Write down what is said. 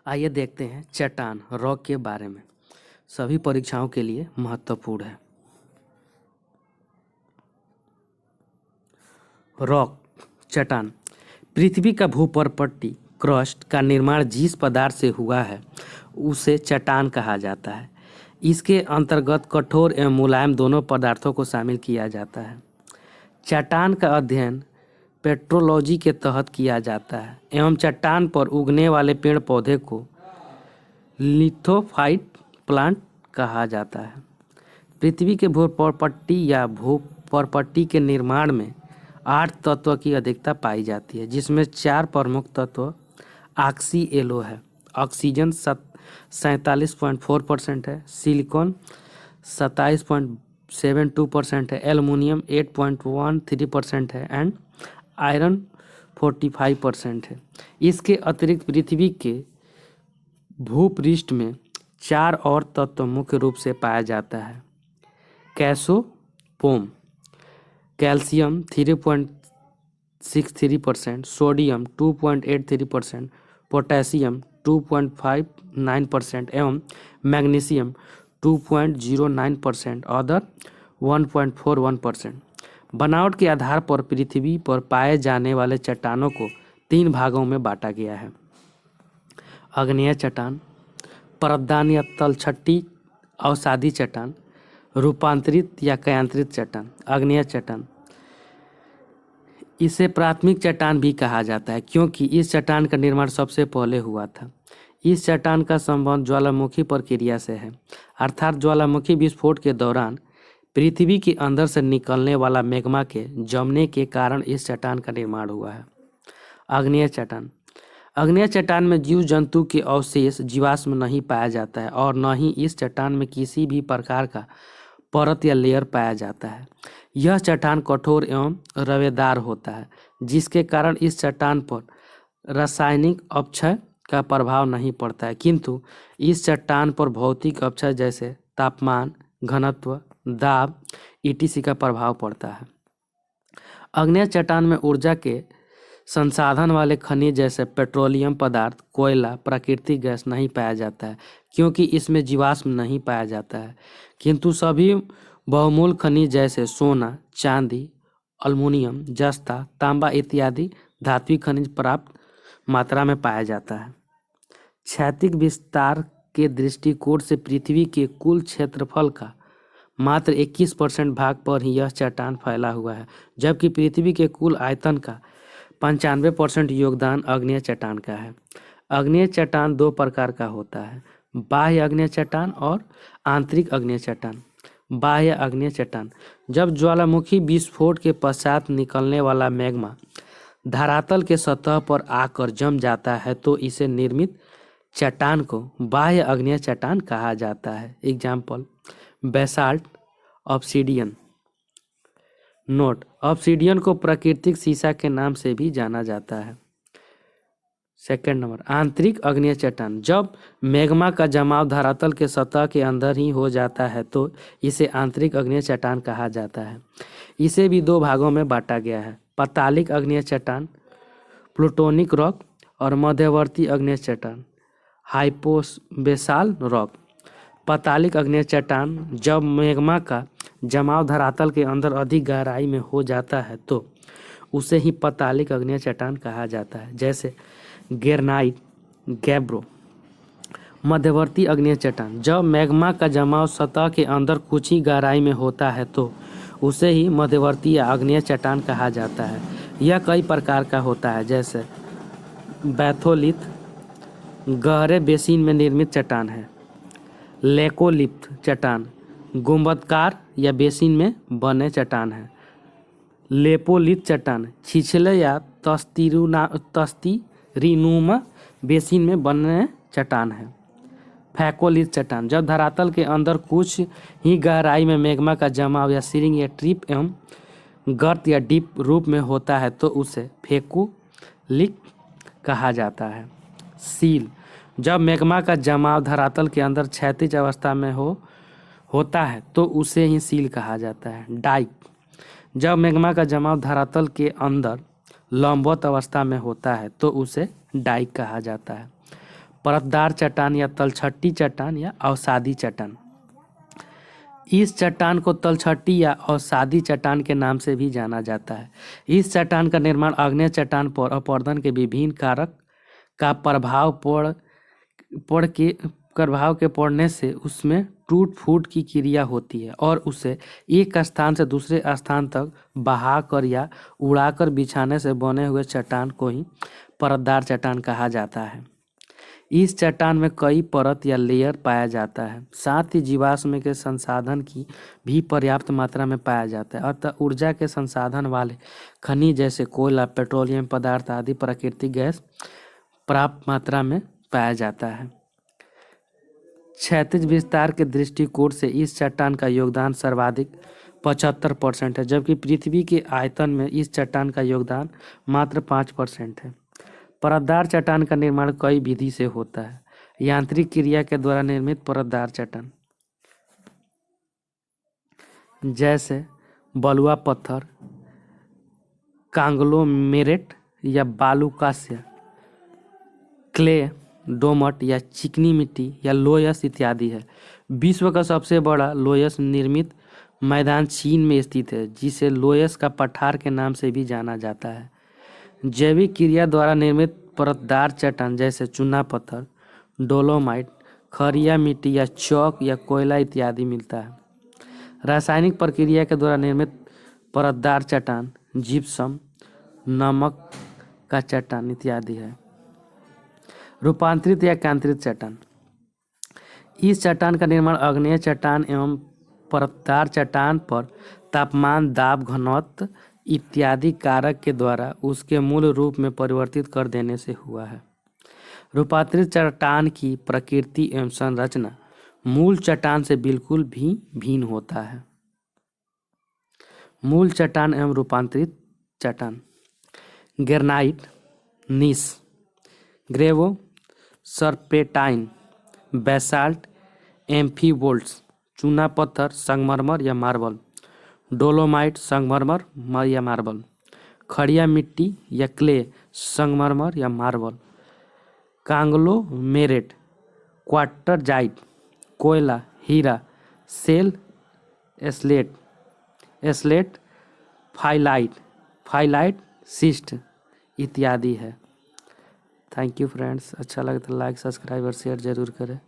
आइए देखते हैं चट्टान रॉक के बारे में। सभी परीक्षाओं के लिए महत्वपूर्ण है। रॉक चट्टान पृथ्वी का भूपर्पट्टी क्रस्ट का निर्माण जिस पदार्थ से हुआ है उसे चट्टान कहा जाता है। इसके अंतर्गत कठोर एवं मुलायम दोनों पदार्थों को शामिल किया जाता है। चट्टान का अध्ययन पेट्रोलॉजी के तहत किया जाता है एवं चट्टान पर उगने वाले पेड़ पौधे को लिथोफाइट प्लांट कहा जाता है। पृथ्वी के भूपर्पट्टी या भूपर्पट्टी के निर्माण में 8 तत्व की अधिकता पाई जाती है, जिसमें 4 प्रमुख तत्व ऑक्सीएलो है। ऑक्सीजन 47.4% है, सिलिकॉन 27.72% है, एल्युमिनियम 8.13% है एंड आयरन 45% है। इसके अतिरिक्त पृथ्वी के भूपृष्ठ में 4 और तत्व मुख्य रूप से पाया जाता है। कैल्शियम कैल्शियम 3.63%, सोडियम 2.83%, पोटेशियम 2.59% एवं मैग्नीशियम 2.09%, अदर 1.41%। बनावट के आधार पर पृथ्वी पर पाए जाने वाले चट्टानों को 3 भागों में बांटा गया है। आग्नेय चट्टान, परतदान या तलछटी अवसादी चट्टान, रूपांतरित या कयांतरित चट्टान। आग्नेय चट्टान इसे प्राथमिक चट्टान भी कहा जाता है क्योंकि इस चट्टान का निर्माण सबसे पहले हुआ था। इस चट्टान का संबंध ज्वालामुखी प्रक्रिया से है, अर्थात ज्वालामुखी विस्फोट के दौरान पृथ्वी के अंदर से निकलने वाला मैग्मा के जमने के कारण इस चट्टान का निर्माण हुआ है। आग्नेय चट्टान आग्नेय चट्टान में जीव जंतु के अवशेष जीवाश्म नहीं पाया जाता है और न ही इस चट्टान में किसी भी प्रकार का परत या लेयर पाया जाता है। यह चट्टान कठोर एवं रवेदार होता है, जिसके कारण इस चट्टान पर रासायनिक अपक्षय का प्रभाव नहीं पड़ता है, किंतु इस चट्टान पर भौतिक अपक्षय जैसे तापमान, घनत्व, दाब etc का प्रभाव पड़ता है। आग्नेय चट्टान में ऊर्जा के संसाधन वाले खनिज जैसे पेट्रोलियम पदार्थ, कोयला, प्राकृतिक गैस नहीं पाया जाता है क्योंकि इसमें जीवाश्म नहीं पाया जाता है, किंतु सभी बहुमूल्य खनिज जैसे सोना, चांदी, अल्युमिनियम, जस्ता, तांबा इत्यादि धात्विक खनिज पर्याप्त मात्रा में पाया जाता है। क्षैतिज विस्तार के दृष्टिकोण से पृथ्वी के कुल क्षेत्रफल का मात्र 21% भाग पर ही यह चट्टान फैला हुआ है, जबकि पृथ्वी के कुल आयतन का 95% योगदान आग्नेय चट्टान का है। आग्नेय चट्टान 2 प्रकार का होता है, बाह्य आग्नेय चट्टान और आंतरिक आग्नेय चट्टान। बाह्य आग्नेय चट्टान जब ज्वालामुखी विस्फोट के पश्चात निकलने वाला मैग्मा धरातल के सतह पर आकर जम जाता है तो इसे निर्मित चट्टान को बाह्य आग्नेय चट्टान कहा जाता है। Example basalt, obsidian. Note: obsidian को प्राकृतिक सीसा के नाम से भी जाना जाता है। सेकंड नंबर, आंतरिक आग्नेय चट्टान जब मैग्मा का जमाव धरातल के सतह के अंदर ही हो जाता है तो इसे आंतरिक आग्नेय चट्टान कहा जाता है। इसे भी 2 भागों में बांटा गया है, पातालिक आग्नेय चट्टान प्लूटोनिक रॉक और मध्यवर्ती आग्नेय चट्टान हाइपोबेसाल रॉक। पातालिक आग्नेय चट्टान जब मैग्मा का जमाव धरातल के अंदर अधिक गहराई में हो जाता है तो उसे ही पातालिक आग्नेय चट्टान कहा जाता है, जैसे ग्रेनाइट, गैब्रो। मध्यवर्ती आग्नेय चट्टान जब मैग्मा का जमाव सतह के अंदर कुछ ही गहराई में होता है तो उसे ही मध्यवर्ती आग्नेय चट्टान कहा जाता है। यह कई प्रकार का होता है, जैसे बैथोलिथ गहरे बेसिन में निर्मित चट्टान है, लेकोलिथ चट्टान गुंबदकार या बेसिन में बने चट्टान है, लेपोलिथ चट्टान छिछले या तस्तीरीनुमा बेसिन में बने चट्टान है, फैकोलिथ चट्टान जब धरातल के अंदर कुछ ही गहराई में मैग्मा का जमाव या सीरिंग या ट्रिप एवं गर्त या डीप रूप में होता है तो उसे फैकोलिथ कहा जाता है। सील जब मैग्मा का जमाव धरातल के अंदर क्षैतिज अवस्था में होता है तो उसे ही सील कहा जाता है। डाइक जब मैग्मा का जमाव धरातल के अंदर लंबवत अवस्था में होता है तो उसे डाइक कहा जाता है। परतदार चट्टान या तलछटी चट्टान या अवसादी चट्टान। इस चट्टान को तलछटी या अवसादी चट्टान के नाम से भी जाना जाता है। इस चट्टान का निर्माण आग्नेय चट्टान पर अपरदन के विभिन्न कारक का प्रभाव के पड़ने से उसमें टूट फूट की क्रिया होती है और उसे एक स्थान से दूसरे स्थान तक बहाकर या उड़ाकर बिछाने से बने हुए चट्टान को ही परतदार चट्टान कहा जाता है। इस चट्टान में कई परत या लेयर पाया जाता है, साथ ही जीवाश्म के संसाधन की भी पर्याप्त मात्रा में पाया जाता है। अतः ऊर्जा के संसाधन वाले खनिज जैसे कोयला, पेट्रोलियम पदार्थ आदि प्राकृतिक गैस पर्याप्त मात्रा में पाया जाता है। क्षैतिज विस्तार के दृष्टिकोण से इस चट्टान का योगदान सर्वाधिक 75% है, जबकि पृथ्वी के आयतन में इस चट्टान का योगदान मात्र 5% है। परतदार चट्टान का निर्माण कई विधि से होता है। यांत्रिक क्रिया के द्वारा निर्मित परतदार चट्टान जैसे बलुआ पत्थर, कांग्लोमेरेट या बालुकास्य, क्ले, डोमट या चिकनी मिट्टी या लोयस इत्यादि है। विश्व का सबसे बड़ा लोयस निर्मित मैदान चीन में स्थित है, जिसे लोयस का पठार के नाम से भी जाना जाता है। जैविक क्रिया द्वारा निर्मित परतदार चट्टान जैसे चूना पत्थर, डोलोमाइट, खरिया मिट्टी या चौक या कोयला इत्यादि मिलता है। रासायनिक प्रक्रिया के द्वारा निर्मित परतदार चट्टान जिप्सम, नमक का चट्टान इत्यादि है। रूपांतरित या केंद्रित चट्टान। इस चट्टान का निर्माण आग्नेय चट्टान एवं परतदार चट्टान पर तापमान, दाब, घनत्व इत्यादि कारक के द्वारा उसके मूल रूप में परिवर्तित कर देने से हुआ है। रूपांतरित चट्टान की प्रकृति एवं संरचना मूल चट्टान से बिल्कुल भी भिन्न होता है। मूल चट्टान एवं रूपांतरित चट्टान। ग्रेनाइट, नीस, ग्रेवो, सर्पेंटाइन, बेसाल्ट, एम्फीबोल्ट्स, चूना पत्थर, संगमरमर या मार्बल, डोलोमाइट, संगमरमर या मार्बल, खड़िया मिट्टी या क्ले, संगमरमर या मार्बल, कांग्लोमेरेट, क्वार्टरजाइट, कोयला, हीरा, सेल, स्लेट, फाइलाइट, सिस्ट इत्यादि है। Thank you friends. अच्छा लगे तो लाइक, सब्सक्राइब और शेयर जरूर करें।